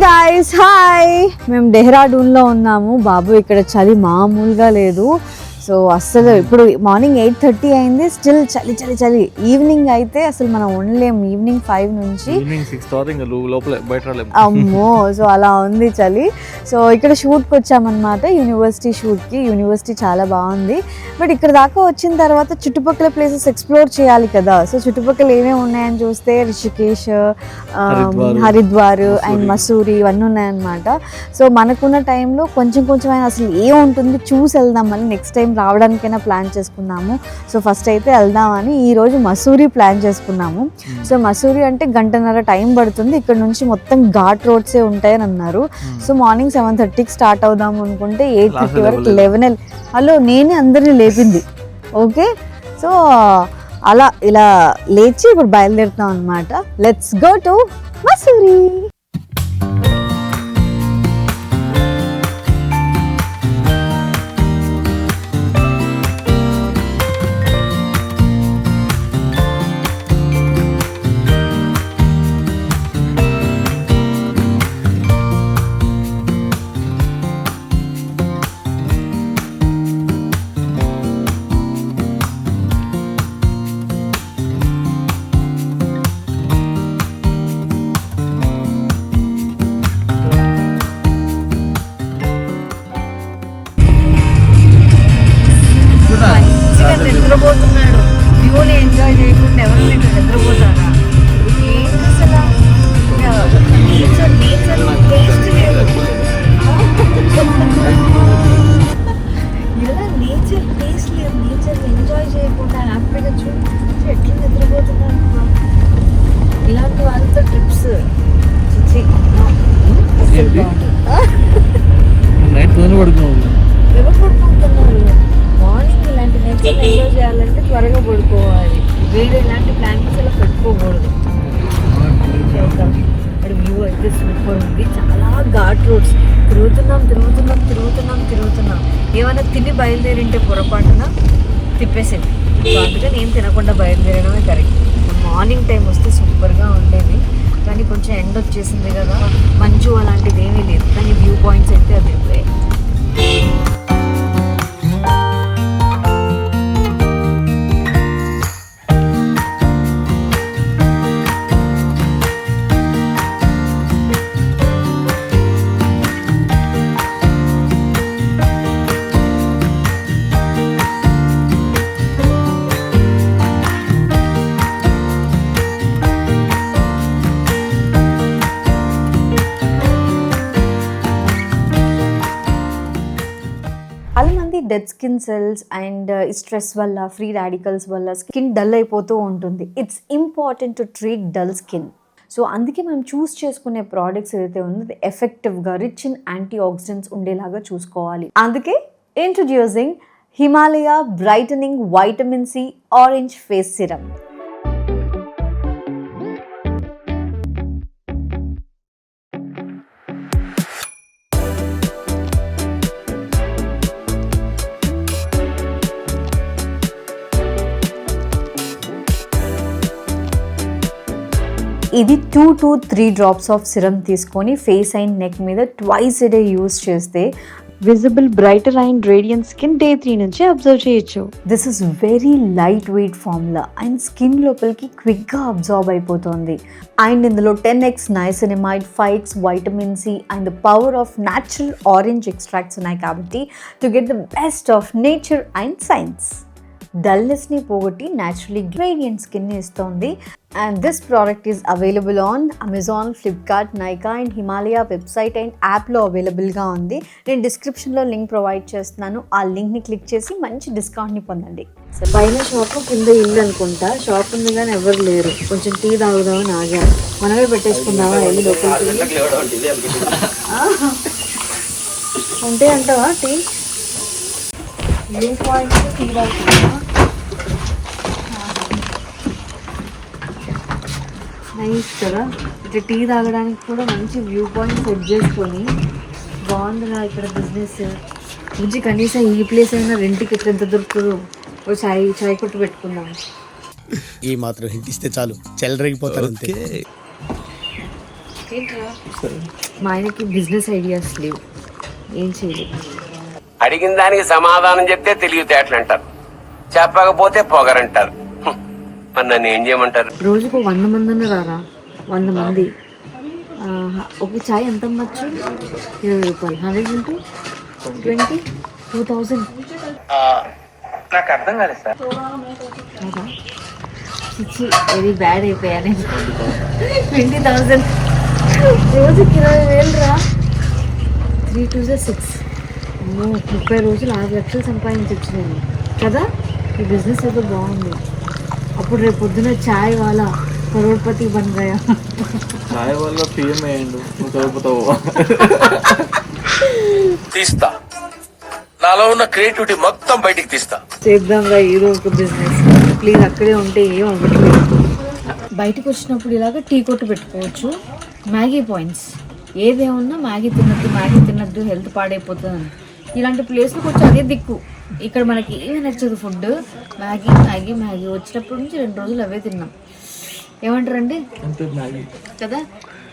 Guys hi, మేము డెహ్రాడూన్లో ఉన్నాము. బాబు ఇక్కడ చలి మామూలుగా లేదు. సో అస్సలు ఇప్పుడు మార్నింగ్ 8:30 అయింది, స్టిల్ చలి చలి చలి. ఈవినింగ్ అయితే అసలు మనం ఉండలేము. ఈవినింగ్ 5 నుంచి అమ్మో, సో అలా ఉంది చలి. సో ఇక్కడ షూట్కి వచ్చామన్నమాట, యూనివర్సిటీ షూట్కి. యూనివర్సిటీ చాలా బాగుంది. బట్ ఇక్కడ దాకా వచ్చిన తర్వాత చుట్టుపక్కల ప్లేసెస్ ఎక్స్ప్లోర్ చేయాలి కదా. సో చుట్టుపక్కల ఏమేమి ఉన్నాయని చూస్తే రిషికేష్, హరిద్వార్ అండ్ మసూరి ఇవన్నీ ఉన్నాయన్నమాట. సో మనకున్న టైంలో కొంచెం కొంచెం అయినా అసలు ఏముంటుంది చూసి వెళ్దాం, మళ్ళీ నెక్స్ట్ టైం రావడానికైనా ప్లాన్ చేసుకున్నాము. సో ఫస్ట్ అయితే వెళ్దామని ఈరోజు మసూరి ప్లాన్ చేసుకున్నాము. సో మసూరి అంటే 1.5 గంట టైం పడుతుంది. ఇక్కడ నుంచి మొత్తం ఘాట్ రోడ్సే ఉంటాయని అన్నారు. సో మార్నింగ్ 7:30కి స్టార్ట్ అవుదాము అనుకుంటే 8:30 వరకు 11 హలో నేనే అందరినీ లేపింది. ఓకే, సో అలా ఇలా లేచి ఇప్పుడు బయలుదేరుతాం అనమాట. Let's go to Mussoorie. నిద్రపోతున్నాడు, వ్యూని ఎంజాయ్ చేయకుండా ఎవరు నిద్రపోతారా? అసలు నేచర్ నేచర్ టేస్ట్ లేదు. ఇలా నేచర్ టేస్ట్ లేదు. నేచర్ ఎంజాయ్ చేయకుండా హ్యాపీగా చూసి ఎట్లా నిద్రపోతున్నారు. ఇలాంటి వాళ్ళతో ట్రిప్స్ ఎవరు పడుకుంటున్నారు? మార్నింగ్ ఇలాంటి నేచర్ ఎంజాయ్ చేయాలంటే త్వరగా పడుకోవాలి. వేరే ఇలాంటి ప్లాన్స్ అలా పెట్టుకోకూడదు. ఇక్కడ వ్యూ అయితే సూపర్ ఉంది. చాలా ఘాట్ రోడ్స్. తిరుగుతున్నాం. ఏమైనా తిని బయలుదేరింటే పొరపాటున తిప్పేసింది. సో అందుకని ఏం తినకుండా బయలుదేరడమే కరెక్ట్. మార్నింగ్ టైం వస్తే సూపర్గా ఉండేది, కానీ కొంచెం ఎండ్ వచ్చేసింది కదా, మంచు అలాంటిది ఏమీ లేదు. కానీ వ్యూ పాయింట్స్ అయితే అది అయిపోయాయి. Dead skin cells and stress వల్ల, ఫ్రీ రాడికల్స్ వల్ల స్కిన్ డల్ అయిపోతూ ఉంటుంది. It's important to treat dull skin. So అందుకే మనం చూస్ చేసుకునే ప్రోడక్ట్స్ ఏదైతే ఉందో ఎఫెక్టివ్గా రిచ్ ఇన్ యాంటీ ఆక్సిడెంట్స్ ఉండేలాగా చూసుకోవాలి. అందుకే introducing Himalaya brightening vitamin C orange face serum. ఇది 2 to 3 drops ఆఫ్ సిరమ్ తీసుకొని ఫేస్ అండ్ నెక్ మీద ట్వైస్ ఎ డే యూస్ చేస్తే visible brighter and radiant skin Day 3 నుంచి అబ్జర్వ్ చేయొచ్చు. This is very light weight formula and skin లోపలికి క్విక్గా absorb అయిపోతుంది. And ఇందులో 10x niacinamide, 5x vitamin C and the power of natural orange extracts ఉన్నాయి కాబట్టి to get the best of nature and science. డల్నెస్ని పోగొట్టి naturally radiant స్కిన్ని ఇస్తుంది. And this product is available on Amazon, Flipkart, Nykaa and Himalaya website and యాప్లో అవైలబుల్గా ఉంది. నేను డిస్క్రిప్షన్లో లింక్ ప్రొవైడ్ చేస్తున్నాను. ఆ లింక్ని క్లిక్ చేసి మంచి డిస్కౌంట్ని పొందండి. పైన షాప్ కింద ఇల్లు అనుకుంటా. షాప్ ఉంది కానీ ఎవరు లేరు. కొంచెం టీ తాగుదామని ఆగా. మనమే పెట్టేసుకుందామా వెళ్ళి లోపలికి? ఉంటే అంటావా టీ? వ్యూ పాయింట్ టీ తాగుతున్నా. నైస్ కదా, ఇట్లా టీ తాగడానికి కూడా మంచి వ్యూ పాయింట్ సెట్ చేసుకొని బాగుందిగా ఇక్కడ బిజినెస్. మంచి కనీసం ఈ ప్లేస్ అయినా రెంట్కి ఎంత దొరుకుతుందో. ఓ చాయ్ కొట్టు పెట్టుకుందాం. ఈ మాత్రం హింట్ ఇస్తే చాలు చెలరేగిపోతారు అంతే. ఏంట్రా మా ఆయనకి బిజినెస్ ఐడియాస్ లేవు, ఏం చేయలేదు. అడిగిన దానికి సమాధానం చెప్తే తెలివితేటలు అంటారు, చెప్పకపోతే పొగరంటారు. మరి నన్ను ఏం చేయమంటారు? రోజుకు 100 మంది రారా, 100 మంది. ఒక చాయ్ ఎంత అమ్మచ్చు? 20 రూపాయలు. 100 into 20, 2000. నాకు అర్థం కాలేదు సార్. వెరీ బ్యాడ్ అయిపోయా నేను. 20,000 రోజుకి 20,000 రా. 3 to 6. 30 రోజులు 6 లక్షలు సంపాదించవచ్చు నేను కదా. ఈ బిజినెస్ అయితే బాగుంది. అప్పుడు రేపు పొద్దున చాయ్ వాళ్ళ కరోడ్పతి బన్ గయా. చాయ్ వల్ల పిఎం అయ్యిండు, నువ్వు చదువుతావు. తీస్తా, నాలో ఉన్న క్రియేటివిటీ మొత్తం బయటికి తీస్తా. చేద్దాం రా ఏదో ఒక బిజినెస్. ప్లీజ్ అక్కడే ఉంటే ఏం అవ్వట్లేదు. బయటకు వచ్చినప్పుడు ఇలాగ టీ కొట్టు పెట్టుకోవచ్చు. మ్యాగీ పాయింట్స్ ఏదేమన్నా మ్యాగీ తిన్నట్టు హెల్త్ పాడైపోతుంది. ఇలాంటి ప్లేస్లో కొంచెం అదే దిక్కు. ఇక్కడ మనకి ఏమి నచ్చదు ఫుడ్. మ్యాగీ మ్యాగీ మ్యాగీ వచ్చినప్పటి నుంచి 2 రోజులు అవే తిన్నాం. ఏమంటారండి కదా.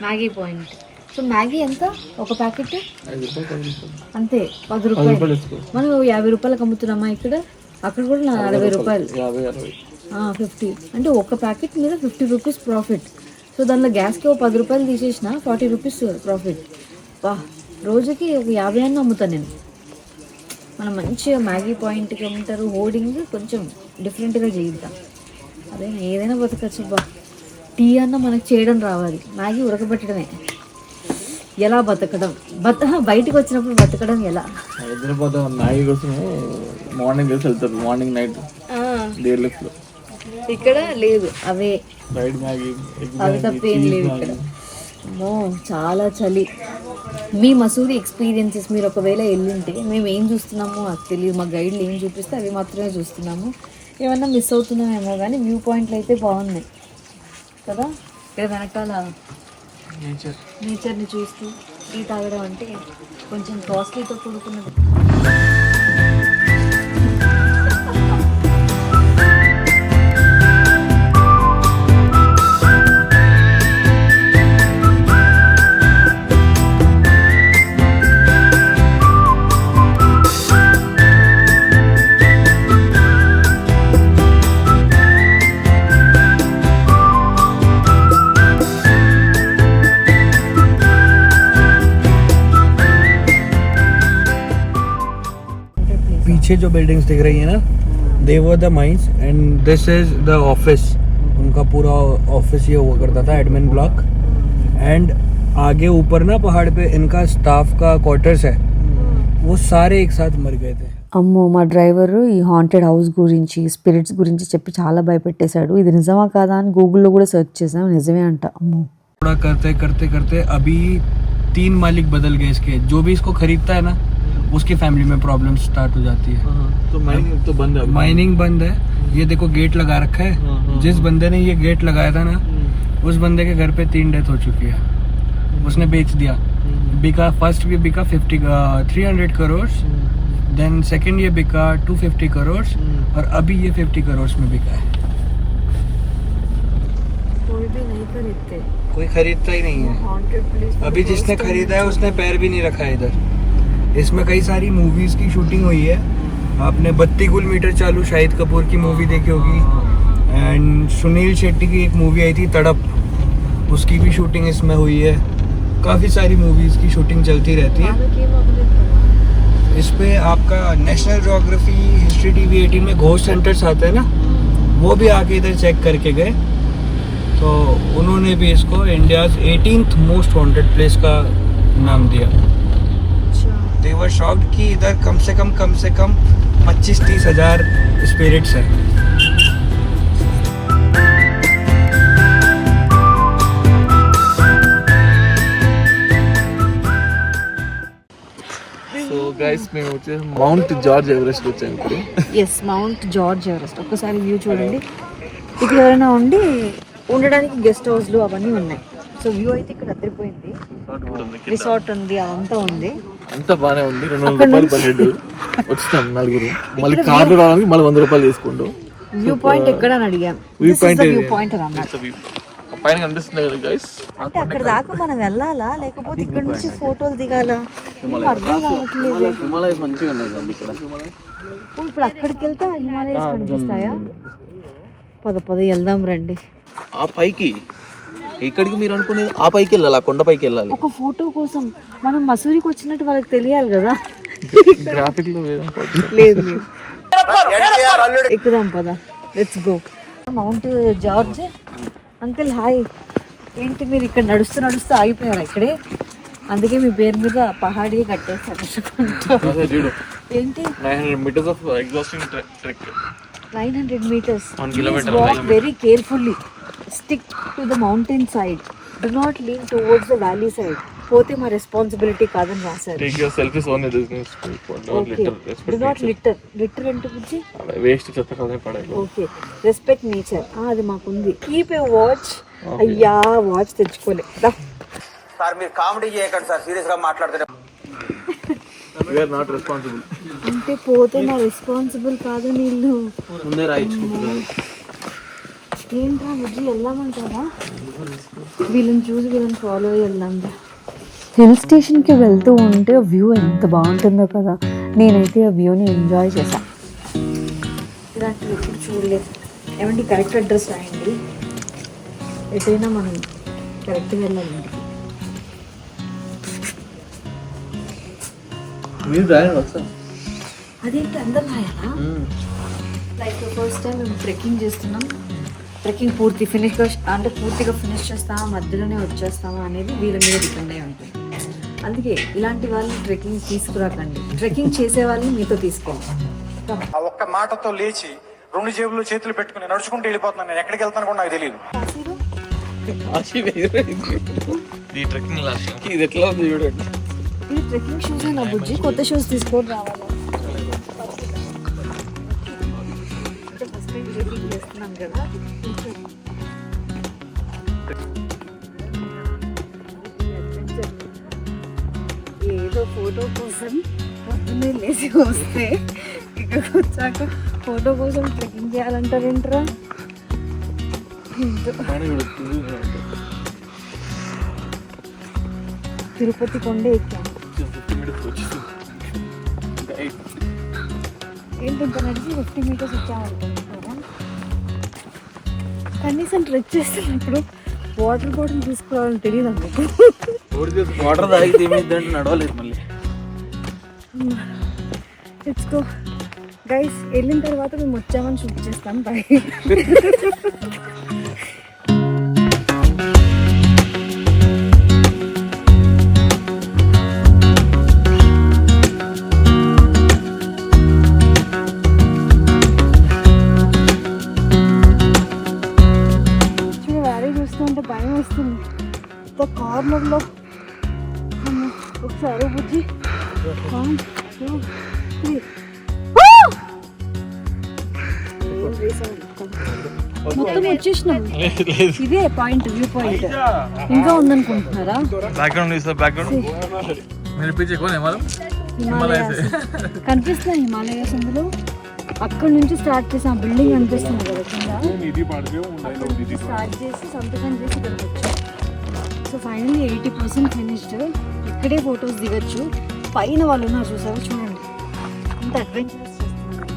Maggi point. సో మ్యాగీ ఎంత? ఒక ప్యాకెట్ అంతే 10 రూపాయలు. మనం 50 రూపాయలకు అమ్ముతున్నామా ఇక్కడ? అక్కడ కూడా 60 రూపాయలు, 50. అంటే ఒక ప్యాకెట్ మీద 50 రూపీస్ ప్రాఫిట్. సో దానిలో గ్యాస్కి 10 రూపాయలు తీసేసిన 40 రూపీస్ ప్రాఫిట్. రోజుకి ఒక 50 అన్న అమ్ముతాను నేను. మనం మంచిగా మ్యాగీ పాయింట్కి అమ్ముతారు. హోర్డింగ్ కొంచెం డిఫరెంట్గా చేయిద్దాం. అదే ఏదైనా బతకచ్చు బా. టీ అన్న మనకు చేయడం రావాలి, మ్యాగీ ఉడకబెట్టడమే. ఎలా బతకడం, బయటకు వచ్చినప్పుడు బతకడం ఎలా? హైదరాబాద్ మ్యాగీ కోసం మార్నింగ్ కలిసి వెళ్తారు, మార్నింగ్ నైట్ డేర్లిఫ్ట్లో. ఇక్కడ లేదు అవే, ఫ్రైడ్ మ్యాగీ, అవి తప్పేం లేవు ఇక్కడ. అమ్మో చాలా చలి. మీ మసూరి ఎక్స్పీరియన్సెస్ మీరు ఒకవేళ వెళ్ళింటే మేము ఏం చూస్తున్నామో నాకు తెలియదు. మా గైడ్లు ఏం చూపిస్తే అవి మాత్రమే చూస్తున్నాము. ఏమన్నా మిస్ అవుతున్నామేమో కానీ వ్యూ పాయింట్లు అయితే బాగున్నాయి కదా. ఇక్కడ వెనకాల నేచర్ని చూస్తూ టీ తాగడం అంటే కొంచెం కాస్ట్లీతో కూడుకున్నది. पीछे जो बिल्डिंग्स दिख रही है ना, they were the mines and this is the office. उनका पूरा ऑफिस ये हुआ करता था, एडमिन ब्लॉक. एंड आगे ऊपर ना पहाड़ पे इनका स्टाफ का क्वार्टर्स है, वो सारे एक साथ मर गए थे. అమ్మో మా డ్రైవర్ ఈ హాంటెడ్ హౌస్ గురించి, స్పిరిట్స్ గురించి చెప్పి చాలా భయపెట్టేశాడు. ఇది నిజమా కాదా అని గూగుల్లో కూడా సెర్చ్ చేసాం, నిజమే అంట. అమ్మో थोड़ा करते करते करते अभी 3 मालिक बदल गए इसके. जो भी इसको खरीदता है ना, उसकी फैमिली में प्रॉब्लम स्टार्ट हो जाती है. तो माइनिंग तो बंद है. माइनिंग बंद है. ये देखो गेट लगा रखा है. जिस बंदे ने ये गेट लगाया था ना, उस बंदे के घर पे 3 डेथ हो चुकी है. उसने बेच दिया. बिका, फर्स्ट भी बिका 300 करोड़, देन सेकंड ये बिका 250 करोड़, और अभी ये 50 करोड़ में बिका है. कोई खरीदता ही नहीं है. अभी जिसने खरीदा है उसने पैर भी नहीं रखा है इधर. इसमें कई सारी मूवीज की शूटिंग हुई है. आपने 32 गुल मीटर चालू शाहिद कपूर की मूवी देखी होगी. एंड सुनील शेट्टी की एक मूवी आई थी तड़प, उसकी भी शूटिंग इसमें हुई है. काफ़ी सारी मूवीज की शूटिंग चलती रहती है. इस पे आपका नेशनल ज्योग्राफी, हिस्ट्री टीवी 18 में घोस्ट सेंटर्स आते हैं ना, वो भी आके इधर चेक करके गए. तो उन्होंने भी इसको India's 18th most haunted place का नाम दिया. They were shocked कि इधर कम से कम 25-30 हज़ार स्पिरिट्स हैं. సో గైస్ మేము వచ్చేసి మౌంట్ జార్జ్ ఎవరెస్ట్ వచ్చాము ఇప్పుడు. Yes, mount George Everest. ఒక్కసారి వ్యూ చూడండి. ఇక్కడ ఎవరైనా ఉండడానికి గెస్ట్ హౌస్లు అవన్నీ ఉన్నాయి. సో వ్యూ అయితే ఇక్కడ అదిరిపోయింది. రిసార్ట్ ఉంది, అదంతా ఉంది. అంతా బాగానే ఉంది. 200 రూపాయలు బడ్జెట్. వచ్చినాం నలుగురు. మళ్ళీ కార్లు రావడానికి మళ్ళీ 100 రూపాయలు తీసుకుంటాం. వ్యూ పాయింట్ ఎక్కడ అని అడిగాం. వ్యూ పాయింట్ వ్యూ పాయింట్ అన్నమాట. పైన కనిపిస్తుంది కదా గైస్, అంటే అక్కడ దాకా మనం వెళ్ళాలా లేకపోతే ఇక్కడ నుంచి ఫోటోలు దిగాలా? ఏం అర్థం కావట్లేదు. హిమాలయస్ మంచిగా ఉన్నాయి ఇక్కడ. ఇప్పుడు అక్కడికి వెళ్తే ఆ హిమాలయస్ కనిపిస్తాయా? పద వెళ్దాం రండి. ఆ పైకి ఇక్కడికి మీరు అనుకునేది ఆ పైకి వెళ్ళాలి, ఆ కొండ పైకి వెళ్ళాలి. ఒక ఫోటో కోసం మనం మసూరికి వచ్చినట్టు వాళ్ళకి తెలియాలి కదా. గ్రాఫిక్ లో లేదు ఎక్కుదాం పద, let's go. Mount George uncle hi. ఏంటి మీరు ఇక్కడ నడుస్తూ ఆగిపోయారు ఇక్కడే? అందుకే మీ పేరు మీద పహాడీ కట్టేస్తారు. ఏంటి 900 meters of exhausting trek. 900 meters. 1 kilometer. Walk very carefully. Stick to the mountain side. Do not lean towards the valley side. పోతే మా రెస్పాన్సిబిలిటీ కాదని రాశారు. Take your selfies on the business. Don't litter. Do not litter. Litter అంటే బుజ్జి waste చెత్త కదే పడాలి. Okay, respect nature. అది మాకుంది. Keep a watch. అయ్యా వాచ్ తెచ్చుకోలే. సార్ మీరు కామెడీ చేయకండి సార్, సీరియస్ గా మాట్లాడుతున్నారు. We are not responsible. అంటే పోతే నా రెస్పాన్సిబుల్ కాదు నీళ్ళు. ముందే రాయించుకుంటున్నారు. ఏంట్రా బుజ్జి వెళ్దామంటారా? వీళ్ళని చూసి వీళ్ళని ఫాలో అయ్యి వెళ్దాం. హిల్ స్టేషన్కి వెళ్తూ ఉంటే వ్యూ ఎంత బాగుంటుందో కదా. నేనైతే ఆ వ్యూని ఎంజాయ్ చేశాను. ఇలాంటివి ఎప్పుడు చూడలేదు. ఏమండి కరెక్ట్ అడ్రస్ రాయండి, ఎటైనా మనం కరెక్ట్గా వెళ్ళాలి ఇంటికి. మీరు రాయండి ఒకసారి. అదేంటి అందరు రాయాలా? లైక్ ఫస్ట్ టైం మేము ట్రెక్కింగ్ చేస్తున్నాం. ట్రెక్కింగ్ పూర్తిగా ఫినిష్ చేస్తామా, మధ్యలోనే వచ్చేస్తామా అనేది వీళ్ళ మీద డిపెండ్ అయి ఉంటుంది. అందుకే ఇలాంటి వాళ్ళు ట్రెక్కింగ్ తీసుకురాకండి. ట్రెక్కింగ్ చేసే వాళ్ళని మీతో తీసుకోండి. ఆ ఒక్క మాటతో లేచి 2 జేబులు చేతులు పెట్టుకుని నడుచుకుంటూ వెళ్ళిపోతున్నాను. నేను ఎక్కడికి వెళ్తాను కూడా నాకు తెలియదు. ఈ ట్రెక్కింగ్ లాస్ట్ ఇది ఎట్లా ఉంది చూడండి. ఇది ట్రెక్కింగ్ షూస్ నా బుజ్జి, కొత్త షూస్ తీసుకొని రావాలి. ఫస్ట్ టైం ట్రెక్కింగ్ చేస్తున్నాం కదా. ఏదో ఫోటో కోసం పొద్దున్నే లేచి వస్తే ఇక్కడికి వచ్చాక ఫోటో కోసం ట్రెక్కింగ్ చేయాలంటారేంట్రా? తిరుపతి కొండ ఎక్కాం. ఏంటి ఇంత నడిచి 50 meters వచ్చామనుకుంటున్నారా? కనీసం ట్రెక్ చేస్తున్నప్పుడు వాటర్ బాటిల్ తీసుకురావాలని తెలియదు అందుకు. వాటర్ తాగితే ఏమైందంటే నడవలేదు మళ్ళీ. Let's go guys. వెళ్ళిన తర్వాత మేము వచ్చామని చూపించేస్తాం. బై. చూస్తుంటే భయం వస్తుంది. కార్నర్లో ఒకసారి బుజ్జి 1 2 3 మొత్తం వచ్చేసినాం. ఇదే పాయింట్, వ్యూ పాయింట్. ఇంకా ఉందనుకుంటున్నారా? కనిపిస్తున్నాయి హిమాలయస్ అందులో. అక్కడ నుంచి స్టార్ట్ చేసాం. బిల్డింగ్ కనిపిస్తుంది కదా కింద. స్టార్ట్ చేసి సంతకం చేసి ఇక్కడికి వచ్చాం. So finally 80% finished. ఇక్కడే ఫొటోస్ దిగచ్చు. పైన వాళ్ళు ఉన్నారు చూసారా, చూడండి అంత అడ్వెంచరస్ చేస్తున్నారు.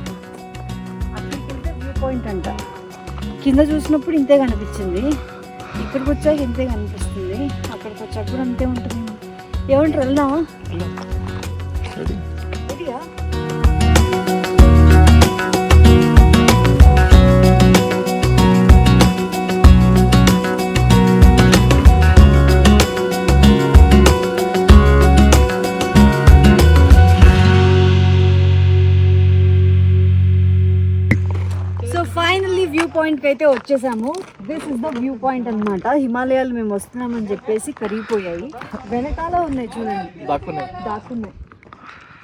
అక్కడికి వెళ్తే వ్యూ పాయింట్ అంట. కింద చూసినప్పుడు ఇంతే కనిపించింది, ఇక్కడికి వచ్చాక ఇంతే కనిపిస్తుంది. అక్కడికి వచ్చాక కూడా అంతే ఉంటుంది. ఏమంటారు, వెళ్దామా? రెడీయా? వ్యూ పాయింట్కి అయితే వచ్చేసాము. This is the view point అనమాట. హిమాలయాలు మేము వస్తున్నామని చెప్పేసి కరిగిపోయాయి. వెనకాల ఉన్నాయి చూడండి, దాక్కున్నాయి.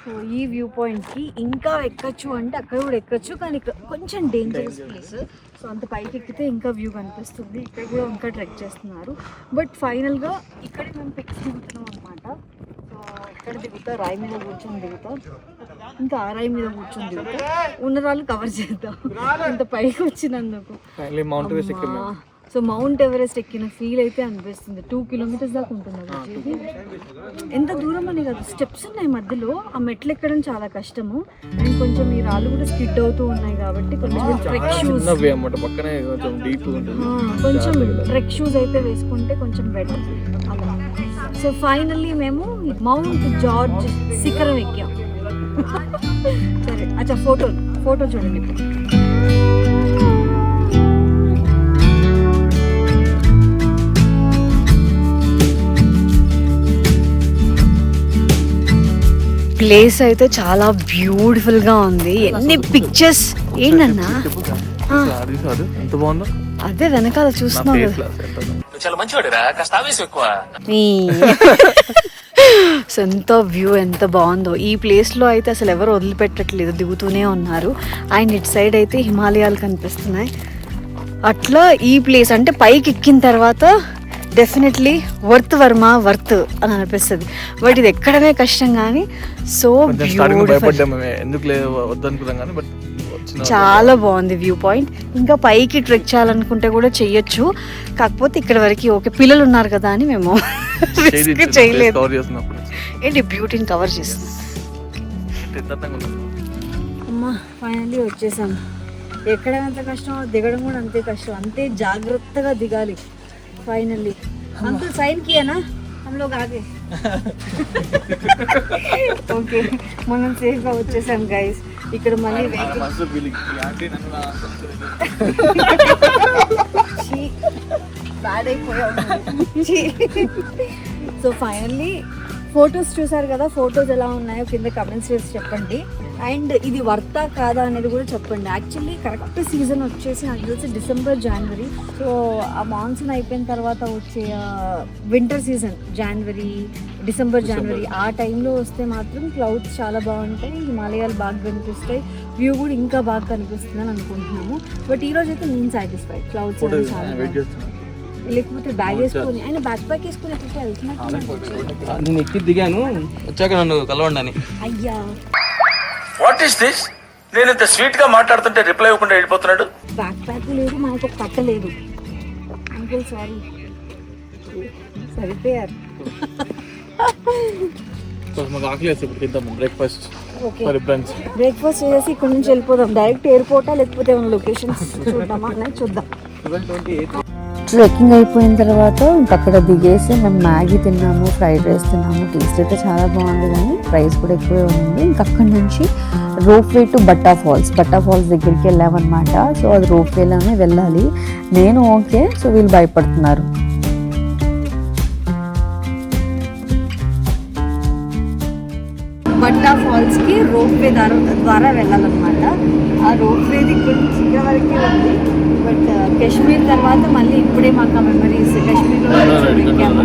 సో ఈ వ్యూ పాయింట్కి ఇంకా ఎక్కచ్చు అంటే అక్కడ కూడా ఎక్కచ్చు, కానీ కొంచెం డేంజరస్ ప్లేస్. సో అంత పైకి ఎక్కితే ఇంకా వ్యూ కనిపిస్తుంది. ఇక్కడ కూడా ఇంకా ట్రెక్ చేస్తున్నారు. బట్ ఫైనల్గా ఇక్కడే మేము పిక్స్ దిగుతున్నాం అనమాట. సో ఇక్కడ దిగుతా, రాయి మీద కూర్చొని దిగుతా, ఇంకా ఆ రాయి మీద కూర్చొని దిగుతా. ఉన్న రాళ్ళు కవర్ చేద్దాం ఇంత పైకి వచ్చినందుకు. సో మౌంట్ ఎవరెస్ట్ ఎక్కిన ఫీల్ అయితే అనిపిస్తుంది. 2 kilometers దాకా ఉంటుంది అది వచ్చేసి. ఎంత దూరం అని కాదు, స్టెప్స్ ఉన్నాయి మధ్యలో, ఆ మెట్లు ఎక్కడం చాలా కష్టము. అండ్ కొంచెం ఈ రాళ్ళు కూడా స్కిడ్ అవుతూ ఉన్నాయి కాబట్టి కొంచెం ట్రెక్ షూస్ పక్కనే కొంచెం డీప్ ఉంటుంది. కొంచెం ట్రెక్ షూస్ అయితే వేసుకుంటే కొంచెం బెటర్ అలా. సో ఫైనల్లీ మేము మౌంట్ జార్జ్ శిఖరం ఎక్కాం. సరే అచ్చా ఫోటో చూడండి ఇప్పుడు. ప్లేస్ అయితే చాలా బ్యూటిఫుల్ గా ఉంది. ఎన్ని పిక్చర్స్ ఏంటన్నా ఎంత బాగుందో అదే వెనకాల చూస్తున్నావు కదా. చాలా మంచివాడురా, కాస్త ఆవేశం ఎక్కువ. సో ఎంత వ్యూ ఎంత బాగుందో. ఈ ప్లేస్లో అయితే అసలు ఎవరు వదిలిపెట్టట్లేదు, దిగుతూనే ఉన్నారు. అండ్ ఇటు సైడ్ అయితే హిమాలయాలు కనిపిస్తున్నాయి. అట్లా ఈ ప్లేస్ అంటే పైకి ఎక్కిన తర్వాత డెఫినెట్లీ వర్త్ అని అనిపిస్తుంది. బట్ ఇది ఎక్కడమే కష్టం కానీ సో చాలా బాగుంది వ్యూ పాయింట్. ఇంకా పైకి ట్రెక్ చేయాలనుకుంటే కూడా చెయ్యొచ్చు, కాకపోతే ఇక్కడ వరకు ఓకే. పిల్లలు ఉన్నారు కదా అని మేము చేయలేదు. ఏంటి బ్యూటీని కవర్ చేస్తాం. అమ్మా ఫైనల్లీ వచ్చేసాం. ఎక్కడం ఎంత కష్టం, దిగడం కూడా అంతే కష్టం. అంతే జాగ్రత్తగా దిగాలి. फाइनली अंकल साइन किया ना, हम लोग आगे. ఓకే మనం సేఫ్గా వచ్చేసాం గైస్. ఇక్కడ మళ్ళీ బ్యాడ్ అయిపోయాం. సో ఫైనల్లీ ఫొటోస్ చూసారు కదా, ఫొటోస్ ఎలా ఉన్నాయో కింద కమెంట్స్ చేసి చెప్పండి. అండ్ ఇది వర్తా కాదా అనేది కూడా చెప్పండి. యాక్చువల్లీ కరెక్ట్ సీజన్ వచ్చేసి నాకు తెలిసి డిసెంబర్ జనవరి. సో ఆ మాన్సూన్ అయిపోయిన తర్వాత వచ్చే వింటర్ సీజన్ డిసెంబర్ జనవరి ఆ టైంలో వస్తే మాత్రం క్లౌడ్స్ చాలా బాగుంటాయి, హిమాలయాలు బాగా కనిపిస్తాయి, వ్యూ కూడా ఇంకా బాగా కనిపిస్తుంది అని అనుకుంటున్నాము. బట్ ఈరోజు అయితే నేను సాటిస్ఫైడ్. క్లౌడ్స్ చాలా లేకపోతే బ్యాగ్ వేసుకొని ఆయన బ్యాక్ ప్యాక్ వేసుకుని ఎక్కడికి వెళ్తున్నట్టు నేను ఎక్కి దిగాను, వచ్చాక నన్ను కలవండి. అయ్యా వాట్ ఈస్ దిస్? నేను ఇంత స్వీట్ గా మాట్లాడుతుంటే రిప్లై ఇవ్వకుండా వెళ్ళిపోతున్నాడు. బ్యాక్ ప్యాక్ లేదు, మనకు ఒక కట్ట లేదు. Uncle sorry, సరిపోయారు. బ్రేక్ఫాస్ట్ చేసి ఇక్కడ నుంచి వెళ్ళిపోదాం. డైరెక్ట్ ఎయిర్పోర్టా లేకపోతే ఏమైనా లొకేషన్స్ చూద్దామా అనేది చూద్దాం. ట్రెక్కింగ్ అయిపోయిన తర్వాత ఇంక అక్కడ దిగేసి మేము మ్యాగీ తిన్నాము, ఫ్రైడ్ రైస్ తిన్నాము. టేస్ట్ అయితే చాలా బాగుంది కానీ ప్రైస్ కూడా ఎక్కువే ఉంది. ఇంక అక్కడి నుంచి rope way to Batta falls దగ్గరికి వెళ్ళామన్నమాట. సో అది రోప్ వేలోనే వెళ్ళాలి. నేను ఓకే, సో వీళ్ళు భయపడుతున్నారు. బట్టా ఫాల్స్కి రోప్ వే ద్వారా వెళ్ళాలన్నమాట. ఆ రోప్ వేది ఇక్కడ నుంచి ఇక్కడ వరకు ఉంది. బట్ కాశ్మీర్ తర్వాత మళ్ళీ ఇప్పుడే మాకు మెమరీస్ కాశ్మీర్లో ఎక్కాము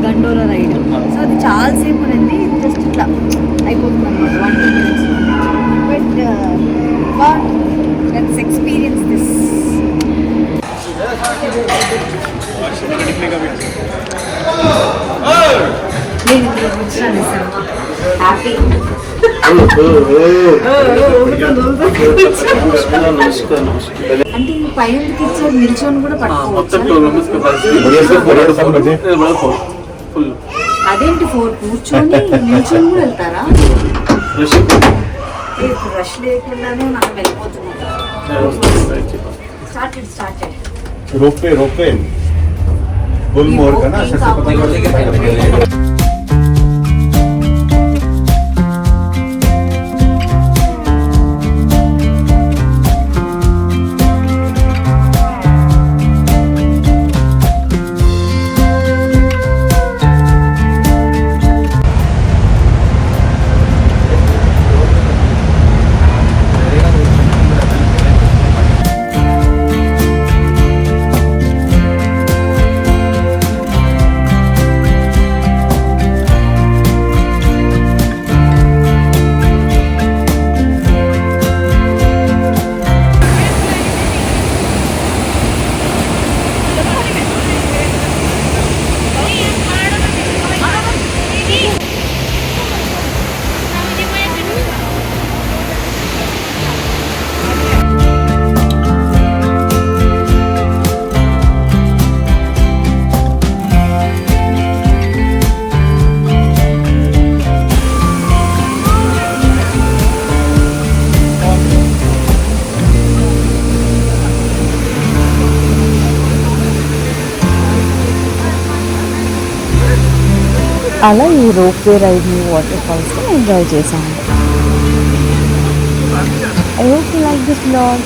గండోలా రైడ్. సో అది చాలాసేపు ఉంది, జస్ట్ ఇట్లా అయిపోతుంది అనమాట 1-2 minutes. But let's experience this. నేను హ్యాపీ అంటే పైన ఇచ్చారు, నిల్చొని కూడా పట్టుకోవచ్చు. అదేంటి 4 కూర్చొని నిల్చొని కూడా వెళ్తారా? రష్ లేకుండానే మనం వెళ్ళిపోతున్నాం. స్టార్ట్ रोपवे गुलमोहर का ना सबसे पता అలా ఈ రోప్వే రైడ్ని వాటర్ ఫాల్స్ని ఎంజాయ్ చేశాము. I hope you like this vlog.